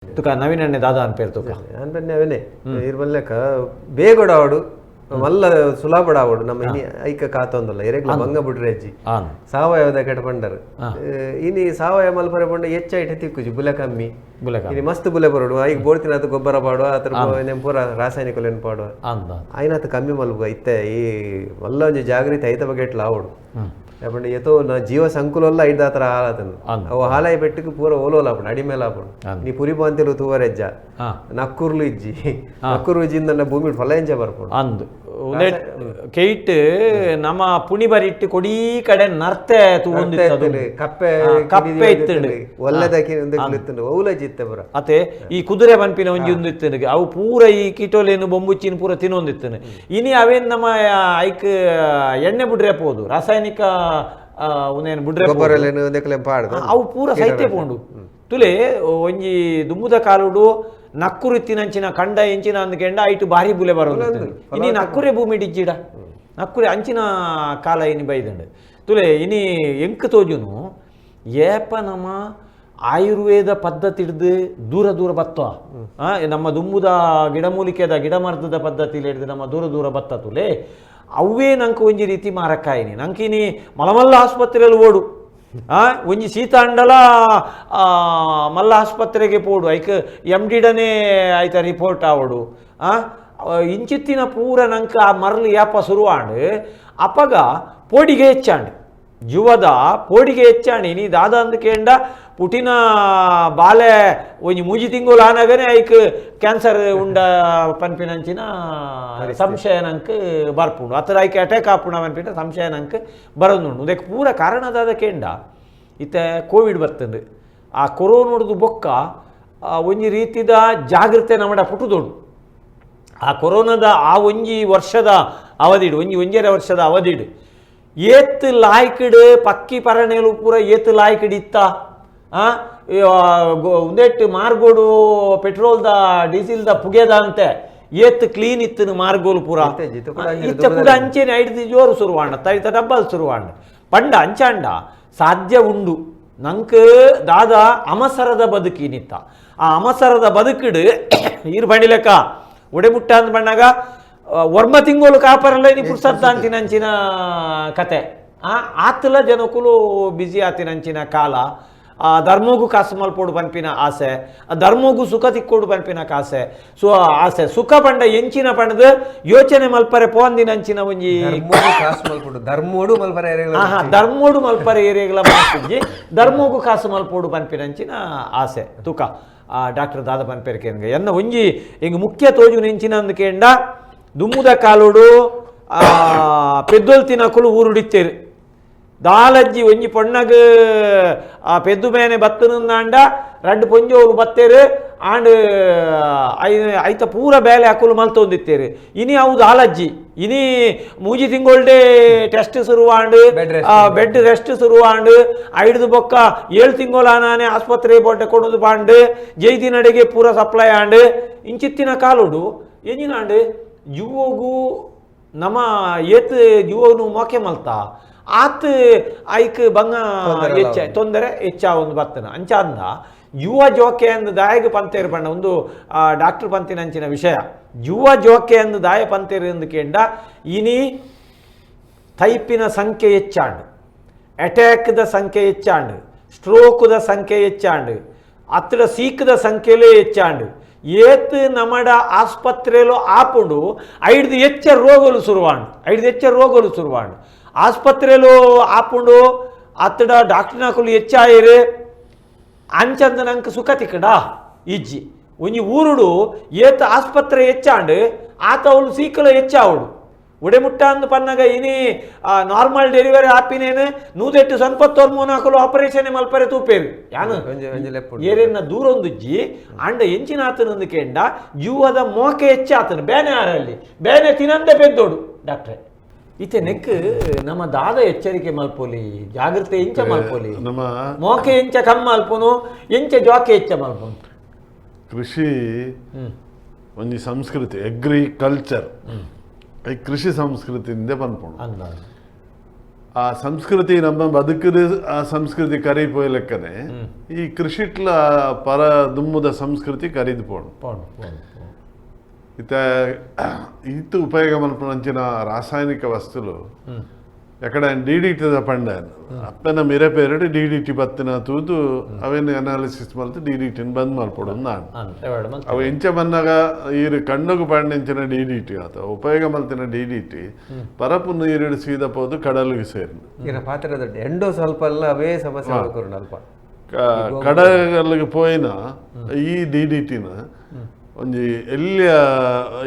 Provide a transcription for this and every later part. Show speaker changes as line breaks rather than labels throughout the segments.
ತುಕ ನವೀನಣ್ಣೆ ದಾದಾ ಅನ್ಪೇರು ತುಕ
ಅನ್ಪನ್ನೆ ಅವನೇ ಇರ್ಬಲ್ಲೆಕ ಬೇಗೊಡ ಆವಡು ಮಲ್ಲ ಸುಲಭಡ ಆವಡು ನಮ್ಮ ಇನಿ ಐಕ ಕಾತೊಂದಲ್ಲ ಎರೆಗ್ಲ ಬಂಗ ಬಿಡ್ರೆ ಅಜ್ಜಿ ಸಾವಯವದ ಕೆಟ ಪಂಡರ್ ಇನಿ ಸಾವಯವ ಮಲ್ಪರೆ ಪಂಡ ಹೆಚ್ಚಾಯ್ತು ತಿಕ್ಕುಜಿ ಬುಲೆ ಕಮ್ಮಿ ಇನಿ ಮಸ್ತ್ ಬುಲೆ ಬರೋಡು ಐಕ್ ಬೋಡ್ತಿನ ಅದು ಗೊಬ್ಬರ ಪಾಡುವ ಅದ್ರ ಪೂರ ರಾಸಾಯನಿಕ ಪಾಡುವ ಆಯ್ನತ್ ಕಮ್ಮಿ ಮಲ್ಬ ಇತ್ತೆ ಈ ಮಲ್ಲ ಒಂಜಿ ಜಾಗೃತಿ ಐತ ಬಗ್ಗೆ ಇಟ್ಲ ಆವಡು ಯಾಪಂಡ ಎತ್ತೋ ನಾ ಜೀವ ಸಂಕುಲಲ್ಲ ಐದು ಆತರ ಹಾಲತನು ಅವು ಹಾಲಾಯಿ ಬೆಟ್ಟಕ್ಕೆ ಪೂರ ಓಲೋಲ ಆಪಣ ಅಡಿಮೇಲೆ ಆಪಣ ನೀ ಪುರಿ ಬಾಂತಿಲು ತೂವರೆಜ್ಜ ನಕ್ಕೂರ್ಲು ಇಜ್ಜಿ ನಕ್ಕೂರು ಇಜ್ಜಿಂದ ಭೂಮಿ ಫಲ ಎಂಜ ಬರ್ಕೊಂಡು
ಅಂದು ಕೆಯ್ಟ್ ನಮ್ಮ ಪುಣಿ ಬರಿಟ್ಟು ಕೊಡೀ ಕಡೆ ನರ್ತೆ
ಕಪ್ಪೆ ಕಪ್ಪೆ ಇತ್ತಂಡು ಒಳ್ಳೆದ ಔಲಜಿತ್ತೆ ಬರ
ಅತೆ ಈ ಕುದುರೆ ಪನ್ಪಿನ ಒಂಜಿ ಒಂದು ಇತ್ತನು ಅವು ಪೂರ ಈ ಕಿಟೋಲೇನು ಬೊಂಬುಚ್ಚಿನ ಪೂರ ತಿನ್ನೊಂದಿತ್ತನು ಇನಿ ಅವೇನ್ ನಮ್ಮ ಐಕ್ ಎಣ್ಣೆ ಬಿಡ್ರೆ ಪೋದು ರಾಸಾಯನಿಕ ಉನೇನು ಬಿಡ್ರೆ ಅವು ಪೂರ ಸೈತೆ ಪೋಂಡು ತುಲೆ ಒಂಜಿ ದುಂಬುದ ಕಾಲುಡು ನಕ್ಕುರಿತ್ತಿನಂಚಿನ ಕಂಡ ಎಂಚಿನ ಅಂದ್ಕೆಂಡ ಐಟು ಬಾರಿ ಬುಲೆ ಬರೋದು ಇನಿ ನಕ್ಕುರೆ ಭೂಮಿ ಡಿಜ್ಜಿಡ ನಕ್ಕುರೆ ಅಂಚಿನ ಕಾಲ ಇನಿ ಬೈದಂಡು ತುಲೆ ಇನಿ ಎಂಕ್ ತೋಜುನು ಏಪ ನಮ್ಮ ಆಯುರ್ವೇದ ಪದ್ಧತಿ ಹಿಡ್ದು ದೂರ ದೂರ ಬತ್ತ ನಮ್ಮ ದುಂಬುದ ಗಿಡಮೂಲಿಕೆದ ಗಿಡಮರ್ದದ ಪದ್ಧತಿ ಹಿಡ್ದು ನಮ್ಮ ದೂರ ದೂರ ಬತ್ತ ತುಲೆ ಅವೇ ನಂಗೆ ಒಂಜಿ ರೀತಿ ಮಾರಕ್ಕಾಯಿನಿ ನಂಕಿನಿ ಮಲಮಲ್ಲ ಆಸ್ಪತ್ರೆಯಲ್ಲಿ ಓಡು ಒಂಜಿ ಸೀತಾಂಡಲ ಮಲ್ಲ ಆಸ್ಪತ್ರೆಗೆ ಪೋಡು ಐಕ್ MD-ಡನೇ ಆಯ್ತ ರಿಪೋರ್ಟ್ ಆವಡು ಇಂಚಿತ್ತಿನ ಪೂರ ನಂಕ ಆ ಮರಳು ಯಾಪ ಶುರುವಾಂಡು ಅಪಗ ಪೋಡಿಗೆ ಹೆಚ್ಚಾಂಡು ಜುವದ ಪೋಡಿಗೆ ಹೆಚ್ಚಾಂಡು ನೀ ದಾದ ಅಂದ್ಕೇಂಡ ಪುಟಿನ ಬಾಲೆ ಒಂಜಿ ಮೂಜಿ ತಿಂಗಳು ಆನಾಗನೇ ಐಕ್ ಕ್ಯಾನ್ಸರ್ ಉಂಡ ಪನ್ಪಿನಂಚಿನ ಸಂಶಯ ನಂಗೆ ಬರ್ಪುಂಡು ಅತ್ರ ಐಕ್ ಅಟ್ಯಾಕ್ ಆಪುಣ ಪನ್ಪಿನ ಸಂಶಯ ನಂಗೆ ಬರೋದುಂಡು ಅದಕ್ಕೆ ಪೂರ ಕಾರಣದಾದ ಕೇಂಡ ಇತ್ತೆ ಕೋವಿಡ್ ಬರ್ತಂದು ಆ ಕೊರೋನೋಡ್ದು ಬೊಕ್ಕ ಒಂಜಿ ರೀತಿದ ಜಾಗೃತೆ ನಮ್ಮಡ ಪುಟುದೋಡು ಆ ಕೊರೋನಾದ ಆ ಒಂಜಿ ವರ್ಷದ ಅವಧಿಡು ಒಂಜರೆ ವರ್ಷದ ಅವಧಿಡು ಏತ್ ಲಾಯ್ಕಡ್ ಪಕ್ಕಿ ಪರಣೆಲು ಪೂರ ಏತ್ ಲಾಯ್ಕಡ್ ಇತ್ತ ಉಂದೆಟ್ಟು ಮಾರ್ಗೋಡು ಪೆಟ್ರೋಲ್ದ ಡೀಸೆಲ್ದ ಪುಗೆದ ಅಂತೆ ಏತ್ ಕ್ಲೀನ್ ಇತ್ತು ಮಾರ್ಗೋಲು ಪೂರ ಇತ್ತ ಕೂಡ ಅಂಚೆನೆ ಐದು ಜೋರು ಶುರುವಾಂಡ ತೈತ ಡಬ್ಬಲ್ ಶುರುವಾಂಡ ಪಂಡ ಅಂಚಾಂಡ ಸಾಧ್ಯ ಉಂಡು ನಂಗೆ ದಾದ ಅಮಸರದ ಬದುಕಿನಿತ್ತ ಆ ಅಮಸರದ ಬದುಕಿಡು ಈರು ಬಂಡಿಲೆಕ್ಕ ಒಡೆಮುಟ್ಟ ಅಂದ್ ಬಂಡಾಗ ವರ್ಮ ತಿಂಗೋಲು ಕಾಪರಲ್ಲ ನೀ ಪುರ್ಸತ್ತ ಅಂಚಿನ ಕತೆ ಆತಲ ಜನಕುಲು ಬಿಸಿ ಆತಿನಂಚಿನ ಕಾಲ ಧರ್ಮಗೂ ಕಾಸು ಮಲ್ಪೋಡು ಪನ್ಪಿನ ಆಸೆ ಧರ್ಮಗೂ ಸುಖ ತಿಕ್ಕೋಡು ಪನ್ಪಿನ ಕಾಸೆ ಆಸೆ ಸುಖ ಪಂಡ ಎಂಚಿನ ಪಂಡದ ಯೋಚನೆ ಮಲ್ಪರೆ ಪೋಂದಿನಂಚಿನ ಒಂಜಿ
ಧರ್ಮೋಡು ಮಲ್ಪರೆ
ಧರ್ಮೋಡು ಮಲ್ಪರೆ ಏರಿಯಾಗಳ ಮಾತಿಂಜಿ ಧರ್ಮಗೂ ಕಾಸು ಮಲ್ಪೋಡು ಪನ್ಪಿನಂಚಿನ ಆಸೆ ತುಕ ಡಾಕ್ಟರ್ ದಾದ ಪನ್ಪೇರ್ಕೇನ್ಗೆ ಎನ್ನ ಒಂಜಿ ಹಿಂಗೆ ಮುಖ್ಯ ತೋಜು ನೆಂಚಿನ ಅಂದ್ಕೇಂಡ ದುಮ್ಮುದ ಕಾಲುಡು ಪೆದ್ದೊಲ್ತಿನಕುಲು ಊರುಡಿತ್ತೇರು ದಾಲಜ್ಜಿ ಒಂಜಿ ಪೊಣ್ಣಗ ಪೆದ್ದು ಮೇನೆ ಬತ್ತನಂದಾಂಡ ರಡ್ಡು ಪೊಂಜೋಲು ಬತ್ತೇರು ಆಂಡ್ ಐತ ಪೂರ ಬೇಲೆ ಹಾಕಲು ಮಲ್ತೊಂದಿತ್ತೇರು ಇನಿ ಅವು ದಾಲಜ್ಜಿ ಇನಿ ಮೂಜಿ ತಿಂಗೊಳ್ಡೆ ಟೆಸ್ಟ್ ಶುರುವಾಂಡು ಬೆಡ್ ರೆಸ್ಟ್ ಶುರುವಾಂಡು ಐದು ಬೊಕ್ಕ 7 ತಿಂಗಳಾನೇ ಆಸ್ಪತ್ರೆ ಬೋಟೆ ಕೊಡೋದು ಬಾಂಡು ಜೈದಿ ನಡೆಗೆ ಪೂರ ಸಪ್ಲೈ ಆಂಡು ಇಂಚಿತ್ತಿನ ಕಾಲುಡು ಎಂಜಿನಾಂಡು ಜುವೋಗು ನಮ್ಮ ಏತ್ ಜುವೋನು ಮೋಕೆ ಮಲ್ತಾ ಆತ್ ಐಕ್ ಬಂಗ ತೊಂದರೆ ಹೆಚ್ಚ ಒಂದು ಬರ್ತನ ಅಂಚಾಂದ ಯುವ ಜೋಕೆ ಅಂದು ದಾಯಗ ಪಂತೇರು ಪಂಡ ಒಂದು ಡಾಕ್ಟರ್ ಪಂತಿನಂಚಿನ ವಿಷಯ ಯುವ ಜೋಕೆ ಅಂದು ದಾಯ ಪಂತೇರು ಎಂದುಕೇಂಡ ಇನಿ ಟೈಪಿನ ಸಂಖ್ಯೆ ಹೆಚ್ಚಾಂಡು ಅಟ್ಯಾಕ್ದ ಸಂಖ್ಯೆ ಹೆಚ್ಚಾಂಡು ಸ್ಟ್ರೋಕ್ದ ಸಂಖ್ಯೆ ಹೆಚ್ಚಾಂಡು ಅತ್ರ ಸೀಕ್ದ ಸಂಖ್ಯೆಲೇ ಹೆಚ್ಚಾಂಡು ಏತ್ ನಮ್ಮಡ ಆಸ್ಪತ್ರೆಲು ಆಪುಂಡು ಐದು ಹೆಚ್ಚ ರೋಗಲು ಶುರುವಾಂಡು ಆಸ್ಪತ್ರೆಲು ಆಪುಂಡು ಅತ್ತಡ ಡಾಕ್ಟರ್ನಕುಲು ಹೆಚ್ಚಾಯಿರು ಅಂಚಂದ ನಂಗೆ ಸುಖ ತಿಕ್ಕಡ ಇಜ್ಜಿ ಒಂಜಿ ಊರುಡು ಏತ್ ಆಸ್ಪತ್ರೆ ಹೆಚ್ಚಾಂಡು ಆತ ಅವಳು ಸೀಕಲು ಹೆಚ್ಚಾವಡು ಉಡೆಮುಟ್ಟ ಅಂದು ಪನ್ನಗ ಇನಿ ನಾರ್ಮಲ್ ಡೆಲಿವರಿ ಆಪಿನೇನು 109 ಮೂನಾಕಲು ಆಪರೇಷನ್ ಮಲ್ಪರೆ ತೂಪೇರು ಯಾನು ಏರೇನ ದೂರ ಒಂದುಜ್ಜಿ ಅಂಡ ಎಂಚಿನ ಆತನೊಂದು ಕೇಂಡ ಜೀವದ ಮೋಕೆ ಹೆಚ್ಚ ಆತನು ಬೇನೆ ಆರಲ್ಲಿ ಬೇನೆ ತಿನ್ನಂದೆ ಪೆದ್ದೋಡು ಡಾಕ್ಟ್ರೆ ಇತ್ತೆ ನೆಕ್ ನಮ್ಮ ದಾದ ಎಚ್ಚರಿಕೆ ಮಲ್ಪೋಲಿ ಜಾಗ್ರತೆ ಎಂಚ ಮಲ್ಪೋಲಿ ಮೋಕೆ ಎಂಚ ಕಮ್ಮ ಮಲ್ಪುನು ಎಂಚ ಜೋಕೆ ಹೆಚ್ಚ ಮಲ್ಪುನು
ಕೃಷಿ ಒಂಜಿ ಸಂಸ್ಕೃತಿ ಅಗ್ರಿಕಲ್ಚರ್ ಕೃಷಿ ಸಂಸ್ಕೃತಿಯಿಂದ ಬಂದ್ಪುಂಡು ಆ ಸಂಸ್ಕೃತಿ ನಮ್ಮ ಬದುಕದ ಆ ಸಂಸ್ಕೃತಿ ಕರಿಪೋಯ ಲೆಕ್ಕನೆ ಈ ಕೃಷಿಟ್ಲ ಪರ ದುಮ್ಮದ ಸಂಸ್ಕೃತಿ ಕರಿದು ಪೋಣು ಇತ್ತು ಉಪಯೋಗ ಮಲ್ಪಂಚಿನ ರಾಸಾಯನಿಕ ವಸ್ತುಲು ಎಕಡೆ DDT ಪಂಡ ಅಪ್ಪನ ಮಿರೆ ಪೇರಡು DDT ಬತ್ತಿನ ತೂದು ಅವೇನು ಅನಾಲಿಸಿಸ್ ಮಲ್ತು DDT ಬಂದ್ ಮಲ್ಪಡು ನಾನು ಅವು ಎಂಚ ಬಂದಾಗ ಈ ಕಣ್ಣುಗು ಪಂಡಿಂಚಿನ DDT ಅಥವಾ ಉಪಯೋಗ ಮಲ್ತಿನ DDT ಪರಪು ನೀರಿಡು ಸೀದ ಪೋದು ಕಡಲಿಗೆ ಸೇರಿ
ಪಾತ್ರದ ಎಂಡೋ ಸ್ವಲ್ಪ ಎಲ್ಲ ಅವೇ ಸಮಸ್ಯೆ ಅಲ್ಪ
ಕಡಲಿಗೆ ಪೋಯಿನ ಈ DDTನ ಒಂಜಿ ಎಲ್ಲಿಯ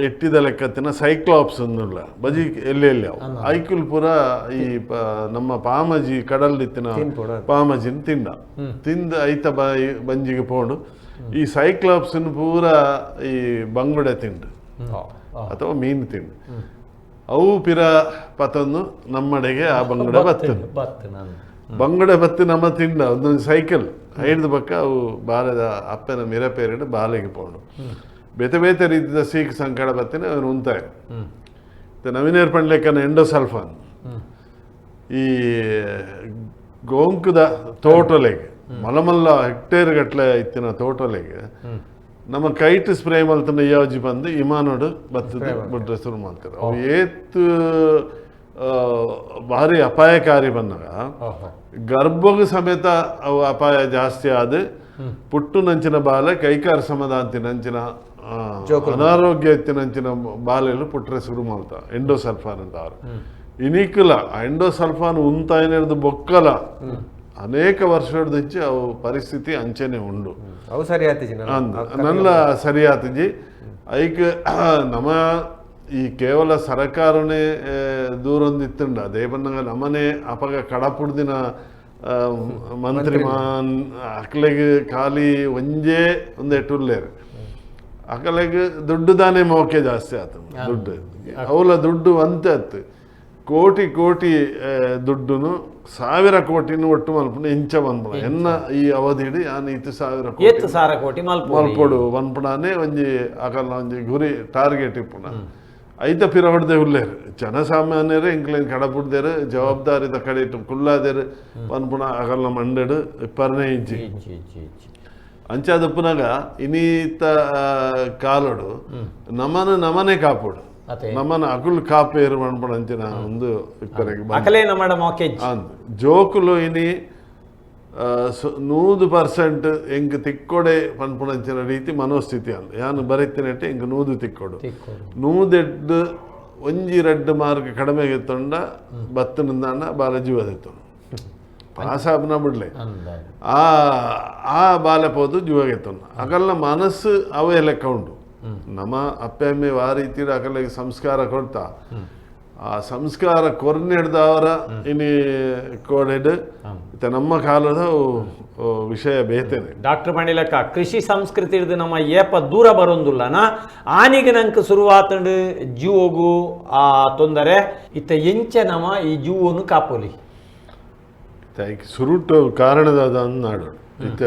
ಎಟ್ಟಿದ ಲೆಕ್ಕತ್ತಿನ ಸೈಕ್ಲಾಪ್ಸ್ ಅನ್ನುಲ್ಲ ಬಜಿ ಎಲ್ಲಿ ಐಕುಲ್ ಪುರ ಈ ನಮ್ಮ ಪಾಮಜಿ ಕಡಲ್ದಿತ್ತಿನ ಪಾಮಜಿನ ತಿಂದ ಐತ ಬಂಜಿಗೆ ಪೋಂಡು ಈ ಸೈಕ್ಲಾಪ್ಸ್ ಪೂರ ಈ ಬಂಗುಡೆ ತಿಂಡು ಅಥವಾ ಮೀನು ತಿಂಡು ಅವು ಪಿರ ಪತಂದು ನಮ್ಮಡೆಗೆ ಆ ಬಂಗುಡೆ ಬಂಗುಡೆ ಬತ್ತಿ ನಮ್ಮ ತಿಂಡ ಒಂದೊಂದು ಸೈಕಲ್ ಐಡ್ದ ಪಕ್ಕ ಅವು ಬಾಲದ ಅಪ್ಪನ ಮಿರಪೇರಿಡು ಬಾಲೆಗೆ ಪೋಂಡು ಬೇತೆ ಬೇತೆ ರೀತಿಯ ಸೀಕ್ ಸಂಕಟ ಬತ್ತಿನ ಅವನು ಉಂತಾಯ ನವೀನೇರ್ ಪಂಡ್ಲೆಕ್ಕನ ಎಂಡೋಸಲ್ಫಾನ್ ಈ ಗೋಂಕುದ ತೋಟಲೆಗೆ ಮಲಮಲ್ಲ ಹೆಕ್ಟೇರ್ ಗಟ್ಲೆ ಇತ್ತಿನ ತೋಟಲೆಗೆ ನಮ್ಮ ಕೈಟ್ ಸ್ಪ್ರೇ ಮಲ್ತನ ಯಾವಜಿ ಬಂದು ಇಮಾನೋಡು ಬತ್ತದ ಬಿಟ್ರೆ ಶುರು ಮಾಡ್ತಾರೆ ಅವು ಏತ್ ಭಾರಿ ಅಪಾಯಕಾರಿ ಬಂದಾಗ ಗರ್ಭಗೂ ಸಮೇತ ಅವು ಅಪಾಯ ಜಾಸ್ತಿ ಆದ ಪುಟ್ಟು ನಂಚಿನ ಬಾಲೆ ಕೈಕಾರ ಸಮದಾಂತಿ ನಂಚಿನ ಅನಾರೋಗ್ಯ ಎತ್ತಿನಂಚಿನ ಬಾಲೆಲು ಪುಟ್ರೆ ಶುರು ಮಾಡ್ತಾ ಎಂಡೋಸಲ್ಫಾನ್ ಅಂತ ಅವರು ಇನಿಕಲ ಎಂಡೋಸಲ್ಫಾನ್ ಉಂತಾಯಿನದು ಬೊಕ್ಕಲ ಅನೇಕ ವರ್ಷದಿಂಚಿ ಅವು ಪರಿಸ್ಥಿತಿ ಅಂಚನೆ ಉಂಡು
ಅವು ಸರಿಯಾತಿ
ನಲ್ಲ ಸರಿಯಾತಿಜಿ ಐಕ್ ನಮ್ಮ ಈ ಕೇವಲ ಸರಕಾರನೇ ದೂರೊಂದಿತ್ತುಂಡ ಅದೇ ಬಂದಾಗ ನಮ್ಮನೆ ಅಪಗ ಕಡಪುಡ್ದಿನ ಮಂತ್ರಿ ಅಕ್ಲೆಗೆ ಖಾಲಿ ಒಂಜೇ ಒಂದು ಎಟ್ಟುಲ್ಲೇರು ಅಕಲೆಗೆ ದುಡ್ಡು ದಾನೆ ಮೋಕೆ ಜಾಸ್ತಿ ಆತ ದುಡ್ಡು ಅವಲ ದುಡ್ಡು ಅಂತೆ ಆತು ಕೋಟಿ ಕೋಟಿ ದುಡ್ಡುನು 1000 ಕೋಟಿನ ಒಟ್ಟು ಮಲ್ಪುಣ ಇಂಚ ಬಂದ್ಬಿಡ ಎನ್ನ ಈ ಅವಧಿಡಿ ಆನ್ 1000 ಕೋಟಿ ಮಲ್ಪೊಡು ಬಂದ್ಬಿಡಾನೆ ಒಂಜಿ ಅಕಲ್ನ ಒಂಜಿ ಗುರಿ ಟಾರ್ಗೆಟ್ ಇಪ್ಪುಣ ಐತ ಪಿರ ಹೊಡೆದೆ ಹುಲ್ಲೇರು ಜನಸಾಮಾನ್ಯರೇ ಇಂಕ್ಲೇನ್ ಕಡಪುಡ್ದೇರು ಜವಾಬ್ದಾರಿದ ಕಡೆ ಇಟ್ಟು ಕುಲ್ಲಾದೇರು ಬಂದ್ಬಿಡ ಅಕಲ್ನ ಮಂಡೆಡು 12 ಇಂಚಿ ಅಂಚಾದಪ್ಪನಾಗ ಇನ್ನೀತ ಕಾಲಡು ನಮನೆ ಕಾಪುಡು ನಮ್ಮನ ಅಕುಲ್ ಕಾಪೇರು ಮನ್ಪಡ ಅಂಚಿನ ಒಂದು ಜೋಕುಲು ಇನಿ 100% ಎಂಕ್ ತಿಕ್ಕೊಡೆ ಪನ್ಪುಣಂಚಿನ ರೀತಿ ಮನೋಸ್ಥಿತಿ ಅಂದ ಯಾನು ಬರೀತಿನಟ್ಟೆ ಎಂಕ್ 100 ತಿಕ್ಕೊಡು 100 ಒಂಜಿ 2 ಮಾರ್ಕ್ ಕಡಿಮೆಗೆ ತೊಂಡ ಬತ್ತನಿಂದ ಬಾಲ ಜೀವದೆತ್ತೊಂಡು ಪಾಸಾಬ್ನ ಬಿಡ್ಲೆ ಆ ಬಾಲೆ ಪೋದು ಜೀವಗೆತ್ತೊಂಡು ಅಕಲ್ನ ಮನಸ್ಸು ಅವೇ ಲೆಕ್ಕ ಉಂಡು ನಮ್ಮ ಅಪ್ಪೆ ಅಮ್ಮೆ ಆ ರೀತಿ ಅಕಲಿಗೆ ಸಂಸ್ಕಾರ ಕೊಡ್ತಾ ಆ ಸಂಸ್ಕಾರ ಕೊರ್ನೆಡ್ದವರ ಇನಿ ಕೋಡೆಡ್ ನಮ್ಮ ಕಾಲದ ವಿಷಯ ಬೇತೇನೆ
ಡಾಕ್ಟರ್ ಪಂಡಿಲಕ್ಕ ಕೃಷಿ ಸಂಸ್ಕೃತಿ ಹಿಡಿದು ನಮ್ಮ ಏಪ ದೂರ ಬರೋದಿಲ್ಲನ ಆನಿಗೆ ನಂಗೆ ಶುರುವಾತಂಡು ಜೀವೋಗು ಆ ತೊಂದರೆ ಇತ್ತ ಎಂಚ ನಮ್ಮ ಈ ಜೀವನು ಕಾಪೋಲಿ
ಸುರುಟು ಕಾರಣದ ನಾಡು ಇತ್ತ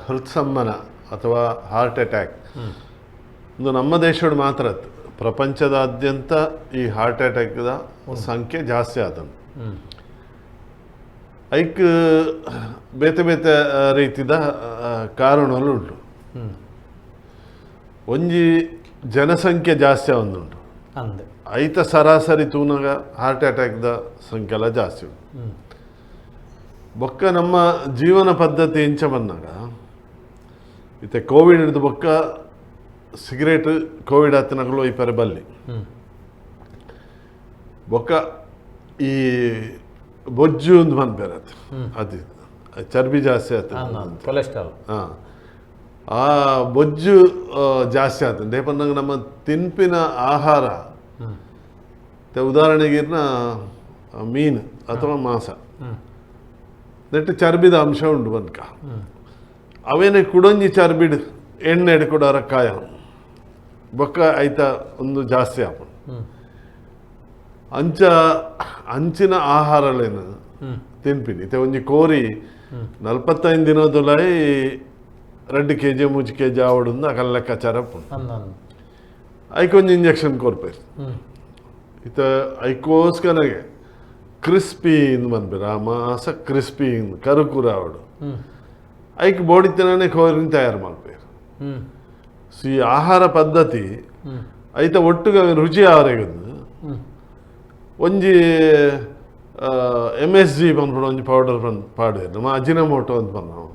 ಹೃತ್ಸಮ್ಮನ ಅಥವಾ ಹಾರ್ಟ್ ಅಟ್ಯಾಕ್ ಒಂದು ನಮ್ಮ ದೇಶದ ಮಾತ್ರ ಪ್ರಪಂಚದಾದ್ಯಂತ ಈ ಹಾರ್ಟ್ ಅಟ್ಯಾಕ್ದ ಸಂಖ್ಯೆ ಜಾಸ್ತಿ ಆತನು ಐಕ್ ಬೇತೆ ಬೇತೆ ರೀತಿದ ಕಾರಣಗಳು ಉಂಟು ಒಂಜಿ ಜನಸಂಖ್ಯೆ ಜಾಸ್ತಿ ಒಂದುಂಟು ಐತ ಸರಾಸರಿ ತೂನಾಗ ಹಾರ್ಟ್ ಅಟ್ಯಾಕ್ದ ಸಂಖ್ಯೆ ಎಲ್ಲ ಜಾಸ್ತಿ ಉಂಟು ಬೊಕ್ಕ ನಮ್ಮ ಜೀವನ ಪದ್ಧತಿ ಇಂಚ ಬಂದಾಗ ಇತ್ತೆ ಕೋವಿಡ್ ಹಿಡಿದು ಬೊಕ್ಕ ಸಿಗರೇಟ್ ಕೋವಿಡ್ ಹತ್ತಿನಗಳು ಈ ಪರಿ ಬಲ್ಲಿ ಬೊಕ್ಕ ಈ ಬೊಜ್ಜು ಒಂದು ಬಂದ್ಬೇರತ್ತೆ ಅದು ಚರ್ಬಿ ಜಾಸ್ತಿ ಆಗ್ತದೆ
ಕೊಲೆಸ್ಟ್ರಾಲ್
ಆ ಬೊಜ್ಜು ಜಾಸ್ತಿ ಆಗ್ತದೆ ದೇಪಂದಾಗ ನಮ್ಮ ತಿನ್ಪಿನ ಆಹಾರ ಉದಾಹರಣೆಗಿರ್ನ ಮೀನು ಅಥವಾ ಮಾಂಸ ನೆಟ್ಟು ಚರ್ಬಿದ ಅಂಶ ಉಂಟು ಬನ್ಕ ಅವೇನೆ ಕುಡೊಂಜಿ ಚರ್ಬಿಡ್ ಎಣ್ಣೆ ಕೊಡೋರ ಕಾಯ ಬೊಕ್ಕ ಐತ ಒಂದು ಜಾಸ್ತಿ ಆಪ ಅಂಚಿನ ಆಹಾರಲೇನು ತಿನ್ಪಿನಿ ಒಂಜಿ ಕೋರಿ 45 ದಿನದೊಲೈ 2 kg 3 kg ಆವಡುಂದು ಅಕಲ್ ಲೆಕ್ಕಾಚಾರ ಐಕೊಂದು ಇಂಜೆಕ್ಷನ್ ಕೊರ್ಪೇರು ಇತ್ತ ಐಕೋಸ್ಕರಗೆ ಕ್ರಿಸ್ಪಿ ಇಂದು ಬಂದ್ಬಿರ ಮಾಸ ಕ್ರಿಸ್ಪಿ ಇಂದು ಕರುಕುರ ಅವಡು ಐಕ್ ಬೋಡಿತನೇ ಕೋರಿನ ತಯಾರು ಮಾಡ್ಬೇರು. ಸೊ ಈ ಆಹಾರ ಪದ್ಧತಿ ಐತ ಒಟ್ಟಿಗೆ ರುಚಿ ಆವರೆಗದು ಒಂಜಿ MSG ಬಂದ್ಬಿಡು ಒಂಜಿ ಪೌಡರ್ ಬಂದು ಪಾಡೇರು ನಮ್ಮ ಅಜಿನಮೋಟೋ ಅಂತ ಬಂದವು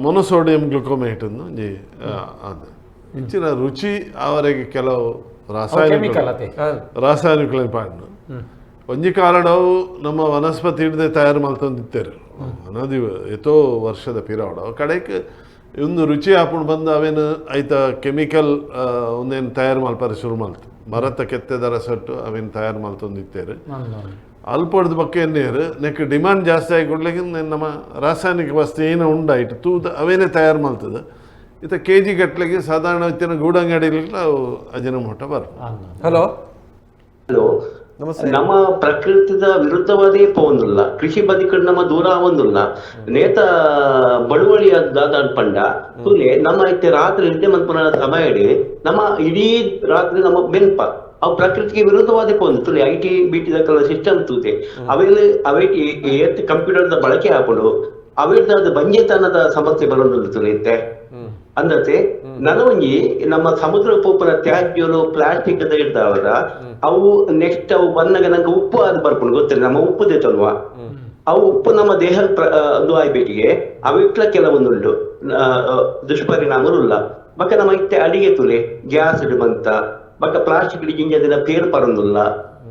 ಮೊನೋಸೋಡಿಯಂ ಗ್ಲುಕೋಮೇಟ್ ಒಂಜಿ ಅದು ಇಂಚಿನ ರುಚಿ ಅವರಿಗೆ ಕೆಲವು ರಾಸಾಯನಿಕಗಳನ್ನು ಪಾಡ್ನು ಒಂಜಿ ಕಾಲಡವು ನಮ್ಮ ವನಸ್ಪತಿ ಹಿಡ್ದೆ ತಯಾರು ಮಲ್ತೊಂದಿತ್ತೇರು ಅನ್ನೋದು ಎಷ್ಟೋ ವರ್ಷದ ಪಿರಾವಡ ಕಡೆಗೆ ಒಂದು ರುಚಿ ಹಾಕೊಂಡು ಬಂದು ಅವೇನು ಐತ ಕೆಮಿಕಲ್ ಒಂದೇನು ತಯಾರು ಮಲ್ಪಾರೆ ಶುರು ಮಲ್ತು ಮರತ ಕೆತ್ತದ ರಸಟ್ಟು ಅವೇನು ತಯಾರು ಮಲ್ತೊಂದಿತ್ತೇರು ಅಲ್ಪಡ್ದ ಬಗ್ಗೆ ನೀರು ನೆಕ್ ಡಿಮಾಂಡ್ ಜಾಸ್ತಿ ಆಗಿಕೊಡ್ಲಿಕ್ಕೆ ನಮ್ಮ ರಾಸಾಯನಿಕ ವಸ್ತು ಏನು ಉಂಡಾಯ್ತು ತೂತ ಅವೇನೇ ತಯಾರು ಮಲ್ತದೆ ಇತ KG ಗಟ್ಲಿಗೆ ಸಾಧಾರಣ ಇತ್ತಿನ ಗೂಡಂಗಡಿಲಿಲ್ಲ ಅವು ಅಜಿನಮೋಟ ಬರ್ತದೆ.
ಹಲೋ
ಹಲೋ ನಮ್ಮ ಪ್ರಕೃತಿದ ವಿರುದ್ಧವಾದೇ ಪೋಂದಿಲ್ಲ ಕೃಷಿ ಬದಿಕಡೆ ನಮ್ಮ ದೂರ ಆವೊಂದಿಲ್ಲ ನೇತ ಬಳುವಳಿ ಪಂಡ ತುಲೆ ನಮ್ಮ ಐತೆ ರಾತ್ರಿ ನಿದ್ದೆ ಮನ್ಪುನ ಸಮಯ ನಮ್ಮ ಇಡೀ ರಾತ್ರಿ ನಮ್ಮ ಬೆನ್ಪ ಅವು ಪ್ರಕೃತಿಗೆ ವಿರುದ್ಧವಾದೇ ಪೋಂದು ತುಲೆ IT BT ಸಿಸ್ಟಮ್ ತೂತೆ ಅವೈಟಿ ಏತ್ ಕಂಪ್ಯೂಟರ್ದ ಬಳಕೆ ಹಾಕೊಂಡು ಅವಿಡ್ದ ಬಂಜೆತನದ ಸಮಸ್ಯೆ ಬರೋದು ತುಳಿಯುತ್ತೆ ಅಂದತೆ ನನಗೊಂಜಿ ನಮ್ಮ ಸಮುದ್ರ ಉಪ್ಪುನ ತ್ಯಾಜ್ಯಗಳು ಪ್ಲಾಸ್ಟಿಕ್ ಇರ್ತಾವಲ್ಲ ಅವು ನೆಕ್ಸ್ಟ್ ಅವು ಬಂದಾಗ ನಂಗೆ ಉಪ್ಪು ಅದು ಬರ್ಕೊಂಡು ಗೊತ್ತಿಲ್ಲ ನಮ್ಮ ಉಪ್ಪು ದೇತಲ್ವಾ ಅವು ಉಪ್ಪು ನಮ್ಮ ದೇಹ ಒಂದು ಆಯ್ಬೇಟಿಗೆ ಅವಿಟ್ಲ ಕೆಲವೊಂದುಂಟು ದುಷ್ಪರಿಣಾಮರುಲ್ಲ ಬಕ್ಕ ನಮ್ಮ ಇತ್ತೆ ಅಡಿಗೆ ತುಲೆ ಗ್ಯಾಸ್ ಬಂತ ಬಕ್ಕ ಪ್ಲಾಸ್ಟಿಕ್ ಗಿಂಜದಿನ ಪೇರು ಪರೊಂದುಲ್ಲ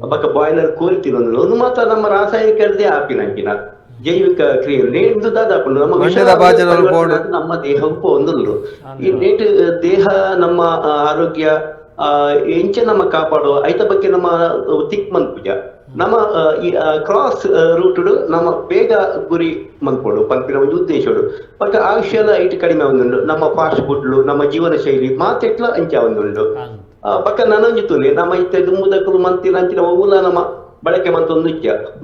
ಬಕ್ಕ ಬಾಯ್ಲರ್ ಕೋರಿ ತಿನ್ನೊಂದಿಲ್ಲ ಒಂದು ಮಾತ್ರ ನಮ್ಮ ರಾಸಾಯನಿಕ ಆಪಿನಂಕಿನ ಜೈವಿಕ ಕ್ರಿಯೆ ನಮ್ಮ ದೇಹಕ್ಕೂ ಒಂದಲ್ಲು ಈ ನೇಟ್ ದೇಹ ನಮ್ಮ ಆರೋಗ್ಯ ಎಂಚ ನಮ್ಮ ಕಾಪಾಡುವ ಐತ ಬಗ್ಗೆ ನಮ್ಮ ತಿಕ್ ಮನ್ಪುಜ ನಮ್ಮ ಈ ಕ್ರಾಸ್ ರೂಟ್ ನಮ್ಮ ಬೇಗ ಗುರಿ ಮನ್ಪೋಡು ಪಂಪಿನ ಒಂದು ಉದ್ದೇಶಡು ಬಟ್ ಆಯುಷ್ಯದ ಐಟ್ ಕಡಿಮೆ ಒಂದುಂಡು ನಮ್ಮ ಫಾಸ್ಟ್ ಫುಡ್ಲು ನಮ್ಮ ಜೀವನ ಶೈಲಿ ಮಾತೆಟ್ಲ ಅಂಚ ಒಂದುಂಡು ಪಕ್ಕ ನನಂಜಿತುಲೆ ನಮ್ಮ ಇತ್ತೆ ದುಂಬುದಕ್ಕಲು ಮಂತಿನ ಅಂಚಿನ ಒಗುಲ ನಮ್ಮ ಬಳಕೆ ಮಂತೊಂದು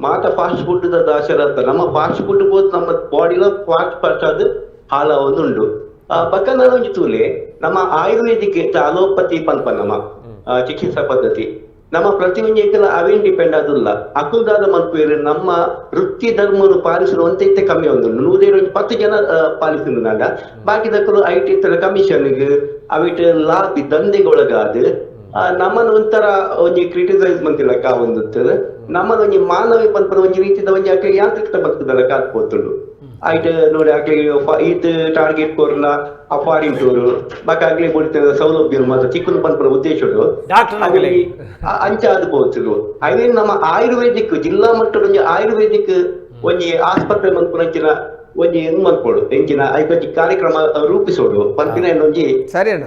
ಮಾತ ಫಾಸ್ಟ್ ಫುಡ್ ದಾಶರತ್ತ ನಮ್ಮ ಫಾಸ್ಟ್ ಫುಡ್ ಬೋದು ನಮ್ಮ ಬಾಡಿಲ ಫಾಸ್ಟ್ ಅದು ಹಾಲ ಒಂದುಂಡು ಪಕ್ಕ ನನಂಜಿತುಲೆ ನಮ್ಮ ಆಯುರ್ವೇದಿಕ್ ಅಲೋಪತಿ ಪನ್ಪ ನಮ್ಮ ಚಿಕಿತ್ಸಾ ಪದ್ಧತಿ ನಮ್ಮ ಪ್ರತಿಯೊಂದು ಅವೇನ್ ಡಿಪೆಂಡ್ ಆದಿಲ್ಲ ಅಕುಲ್ದಾದ ಮನ್ಪೇರು ನಮ್ಮ ವೃತ್ತಿ ಧರ್ಮನು ಪಾಲಿಸಲು ಒಂತೈತೆ ಕಮ್ಮಿ ಒಂದುಂಡು 110 ಜನ ಪಾಲಿಸಿದ್ರು ನಾಗ ಬಾಕಿ ದಕ್ಕಲು IT ಕಮಿಷನ್ಗೆ ಅವಿಟ್ ಲಾಭಿ ದಂಧೆಗೊಳಗಾದ ನಮ್ಮನ್ನು ಒಂಥರ ಒಂಜಿ ಕ್ರಿಟಿಸೈಸ್ ಮಂತಿಲಕ ಒಂದು ನಮ್ಮನ್ನ ಒಂಜಿ ಮಾನವ ಪಂಪನ ಒಂಜಿ ರೀತಿದ ಒಂಜಿ ಆಕೆ ಯಾಂತ್ರಿಕತೆ ಬರ್ತದಲ್ಲ ಕಾತ್ಕೋತುಂಡು ಆಯ್ತು ನೋಡಿ ಆಕೆ ಈತ್ ಟಾರ್ಗೆಟ್ ಕೋರ್ನ ಅಫಾರಿಂಗ್ ಟೂರು ಬಕ್ಕ ಆಗ್ಲಿ ಬಿಡ್ತದ ಸೌಲಭ್ಯ ಮತ್ತು ಚಿಕ್ಕನ ಪಂಪನ ಉದ್ದೇಶಡು ಅಂಚ ಅದು ಬೋಚು ಅದೇ ನಮ್ಮ ಆಯುರ್ವೇದಿಕ್ ಜಿಲ್ಲಾ ಮಟ್ಟದ ಒಂಜಿ ಆಯುರ್ವೇದಿಕ್ ಒಂಜಿ ಆಸ್ಪತ್ರೆ ಮನ್ಪುನಂಚಿನ ಒಂಜಿ ಏನು ಮನ್ಪೋಡು ಎಂಚಿನ ಐಪತಿ ಕಾರ್ಯಕ್ರಮ ರೂಪಿಸೋಡು ಪಂಪಿನ ಒಂಜಿ
ಸರಿ ಅಣ್ಣ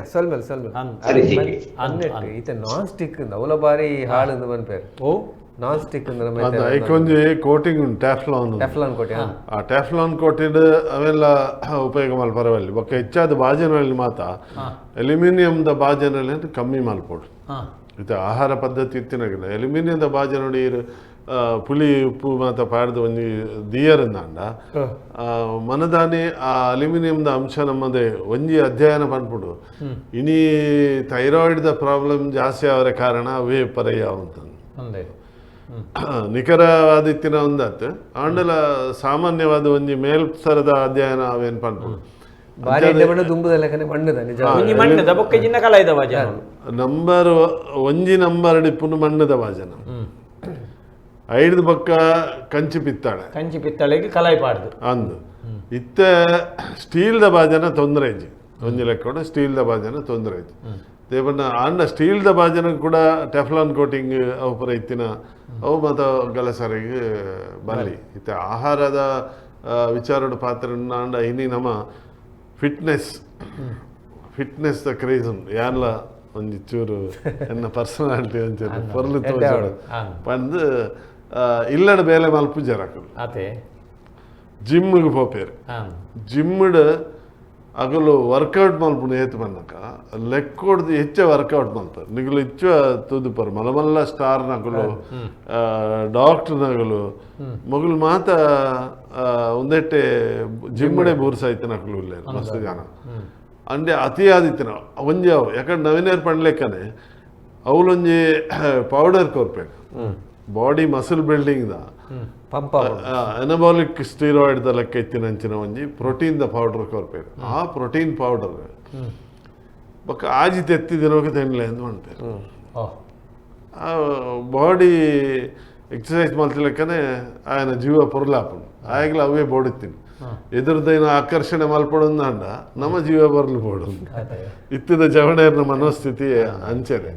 ಈತ ನಾನ್ ಸ್ಟಿಕ್ ಅವಲ ಬಾರಿ ಹಾಳು ಮನ್ಪೇರು ನಾನ್ ಸ್ಟಿಕ್
ಐಕೊಂಜಿ ಕೋಟಿಂಗ್ ಉಂಟು ಟೆಫ್ಲಾನ್ ಕೋಟಿಂಗ್ ಆ ಟೆಫ್ಲಾನ್ ಕೋಟಿಡ್ ಅವೆಲ್ಲ ಉಪಯೋಗ ಮಲ್ಪರವಲ್ಲಿ ಬೊಕ್ಕ ಹೆಚ್ಚಾದ ಬಾಜನಲ್ಲಿ ಮಾತ ಅಲ್ಯೂಮಿನಿಯಂದ ಬಾಜನಲ್ಲಿ ಕಮ್ಮಿ ಮಲ್ಪೋಡು ಇದು ಆಹಾರ ಪದ್ಧತಿ ಇತ್ತಿನಾಗಿಲ್ಲ ಅಲ್ಯೂಮಿನಿಯಂದ ಬಾಜ ನೋಡಿ ಪುಳಿ ಉಪ್ಪು ಮಾತ ಪಾಡ್ದು ಒಂದು ದಿಯರಂದಾಂಡ ಮನದಾನಿ ಆ ಅಲ್ಯೂಮಿನಿಯಂದ ಅಂಶ ನಮ್ಮದೇ ಒಂಜಿ ಅಧ್ಯಯನ ಪನ್ಪುಡು ಇನಿ ಥೈರಾಯ್ಡ್ದ ಪ್ರಾಬ್ಲಮ್ ಜಾಸ್ತಿ ಅವರ ಕಾರಣ ಅವೇ ಪರ್ಯಾಯ ಅಂತ ನಿಖರವಾದಿತ್ತಿನ ಒಂದತ್ತು ಆಂಡಲ ಸಾಮಾನ್ಯವಾದ ಒಂಜಿ ಮೇಲ್ಸ್ತರದ ಅಧ್ಯಯನ ಅವೇನು ಪನ್ಪುಡು ನಂಬರ್ ಒಂಜಿ ನಂಬರ್ ಡಿಪ್ಪುನು ಮಣ್ಣದ ಭಾಜನ ಐದು ಪಕ್ಕ ಕಂಚಿ ಪಿತ್ತಾಳೆಗೆ ಕಲಾಯಿ ಪಾಡ್ದು ಅಂದು ಇತ್ತ ಸ್ಟೀಲ್ದ ಭಾಜನ ತೊಂದರೆ ಇಜ್ಜಿ ಒಂಜಿ ಲೆಕ್ಕ ಸ್ಟೀಲ್ದ ಭಾಜನ ತೊಂದರೆ ಇಜ್ಜಿ ದೇವಣ್ಣ ಆಂಡ ಸ್ಟೀಲ್ದ ಭಾಜನ ಕೂಡ ಟೆಫ್ಲಾನ್ ಕೋಟಿಂಗ್ ಅವು ಪರ ಇತ್ತಿನ ಅವು ಮತ ಗಲಸರಿಗೆ ಬರಲಿ ಇತ್ತ ಆಹಾರದ ವಿಚಾರದ ಪಾತ್ರ ಆಂಡ ಇನಿ ನಮ್ಮ ಫಿಟ್ನೆಸ್ ದ ಕ್ರೇಜ್ ಯಾನ್ಲ ಒಂಜಿ ಚೂರು ಎನ್ನ ಪರ್ಸನಾಲಿಟಿ ಒಂಚೂರು ಪೊರ್ಲು ತೋಜೋಡು ಪಂದು ಇಲ್ಲಡ ಬೇಲೆ ಮಲ್ಪುಜರಾಕಲು ಜಿಮ್ಗೆ ಪೋಪೇರು ಜಿಮ್ಡ್ ಅಗಲು ವರ್ಕೌಟ್ ಮಲ್ಪುನ ಏತು ಬನ್ನಕ ಲೆಕ್ಕೊಡ್ದು ಹೆಚ್ಚೆ ವರ್ಕೌಟ್ ಮಲ್ತಾರೆ ನಿಗಲು ಹೆಚ್ಚು ತೂದುಪರು ಮಲಮಲ್ಲ ಸ್ಟಾರ್ ನಗಲು ಡಾಕ್ಟರ್ ನಗಲು ಮಗಲು ಮಾತ ಒಂದೆಟ್ಟೆ ಜಿಮ್ಮಡೆ ಬೂರ್ಸಾಯ್ತು ನಕಲು ಇಲ್ಲ ಮಸ್ತ್ ಜನ ಅಂಡೆ ಅತಿಯಾದಿತ್ತಿನ ಒಂಜಿ ಅವು ಯಾಕಂದ್ರೆ ನವೀನೇರ್ ಪಂಡ್ಲೆಕ್ಕನೆ ಅವಳೊಂಜಿ ಪೌಡರ್ ಕೊರ್ಬೇಕು ಬಾಡಿ ಮಸಲ್ ಬಿಲ್ಡಿಂಗ್
ಪಂಪ
ಎನಬಾಲಿಕ್ ಸ್ಟೀರಾಯ್ಡ್ ದ ಲೆಕ್ಕ ಇತ್ತಿನಂಚಿನ ಒಂಜಿ ಪ್ರೋಟೀನ್ ದ ಪೌಡರ್ ಕೊರ್ಪೇರು ಆ ಪ್ರೋಟೀನ್ ಪೌಡರ್ ಬೊಕ್ಕ ಆಜಿ ತೆತ್ತಿ ದಿನಕ್ಕೆ ತಿನ್ಲೆ ಅಂತ ಮಾಡ್ತಾರೆ ಆ ಬಾಡಿ ಎಕ್ಸಸೈಸ್ ಮಾಡ್ತಿಲ್ಲಕ್ಕನೆ ఆయన ಜೀವ ಪೊರ್ಲಾಪುಂಡು ಆಯ್ಗಲ ಅವೇ ಬೋಡಿತ್ತೀನಿ ಎದುರ್ದೈನ ಆಕರ್ಷಣೆ ಮಲ್ಪಡೋದು ಅಂಡ ನಮ್ಮ ಜೀವ ಬರ್ಲು ಬೋಡು ಇತ್ತಿದ ಜವಣೆರ್ನ ಮನೋಸ್ಥಿತಿ ಅಂಚನೆ